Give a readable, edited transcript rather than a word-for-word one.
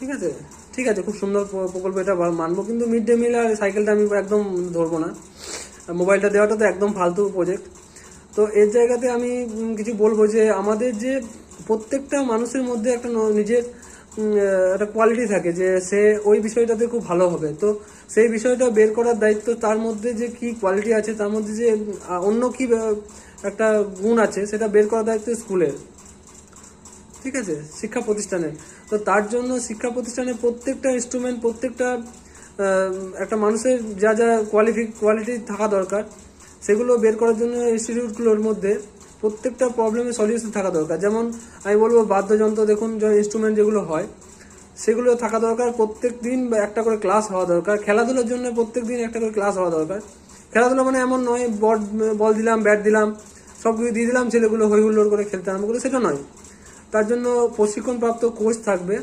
ঠিক আছে, ঠিক আছে, খুব সুন্দর প্রকল্প, এটা মানবো, কিন্তু মিড ডে মিল আর সাইকেলটা আমি একদম ধরবো না। মোবাইলটা দেওয়াটা তো একদম ফালতু প্রজেক্ট। তো এর জায়গাতে আমি কিছু বলবো যে আমাদের যে প্রত্যেকটা মানুষের মধ্যে একটা নিজের একটা কোয়ালিটি থাকে যে সে ওই বিষয়টাতে খুব ভালো হবে। তো সেই বিষয়টা বের করার দায়িত্ব তার মধ্যে যে কি কোয়ালিটি আছে, তার মধ্যে যে অন্য কি একটা গুণ আছে, সেটা বের করার দায়িত্ব স্কুলের, ঠিক আছে, শিক্ষা প্রতিষ্ঠানের। তো তার জন্য শিক্ষা প্রতিষ্ঠানের প্রত্যেকটা ইনস্ট্রুমেন্ট, প্রত্যেকটা একটা মানুষের যা যা কোয়ালিটি থাকা দরকার, সেগুলো বের করার জন্য ইনস্টিটিউটগুলোর মধ্যে প্রত্যেকটা প্রবলেমের সলিউশন থাকা দরকার। যেমন আমি বলবো বাদ্যযন্ত্র, দেখুন যে ইনস্ট্রুমেন্ট যেগুলো হয় সেগুলো থাকা দরকার, প্রত্যেক দিন একটা করে ক্লাস হওয়া দরকার। খেলাধুলার জন্য প্রত্যেক দিন একটা করে ক্লাস হওয়া দরকার। খেলাধুলা মানে এমন নয় বল দিলাম, ব্যাট দিলাম, সব কিছু দিয়ে দিলাম, ছেলেগুলো হই হুল্লোড় করে খেলতে আরম্ভ করে, সেটা নয়। তার জন্য প্রশিক্ষণপ্রাপ্ত কোচ থাকবে,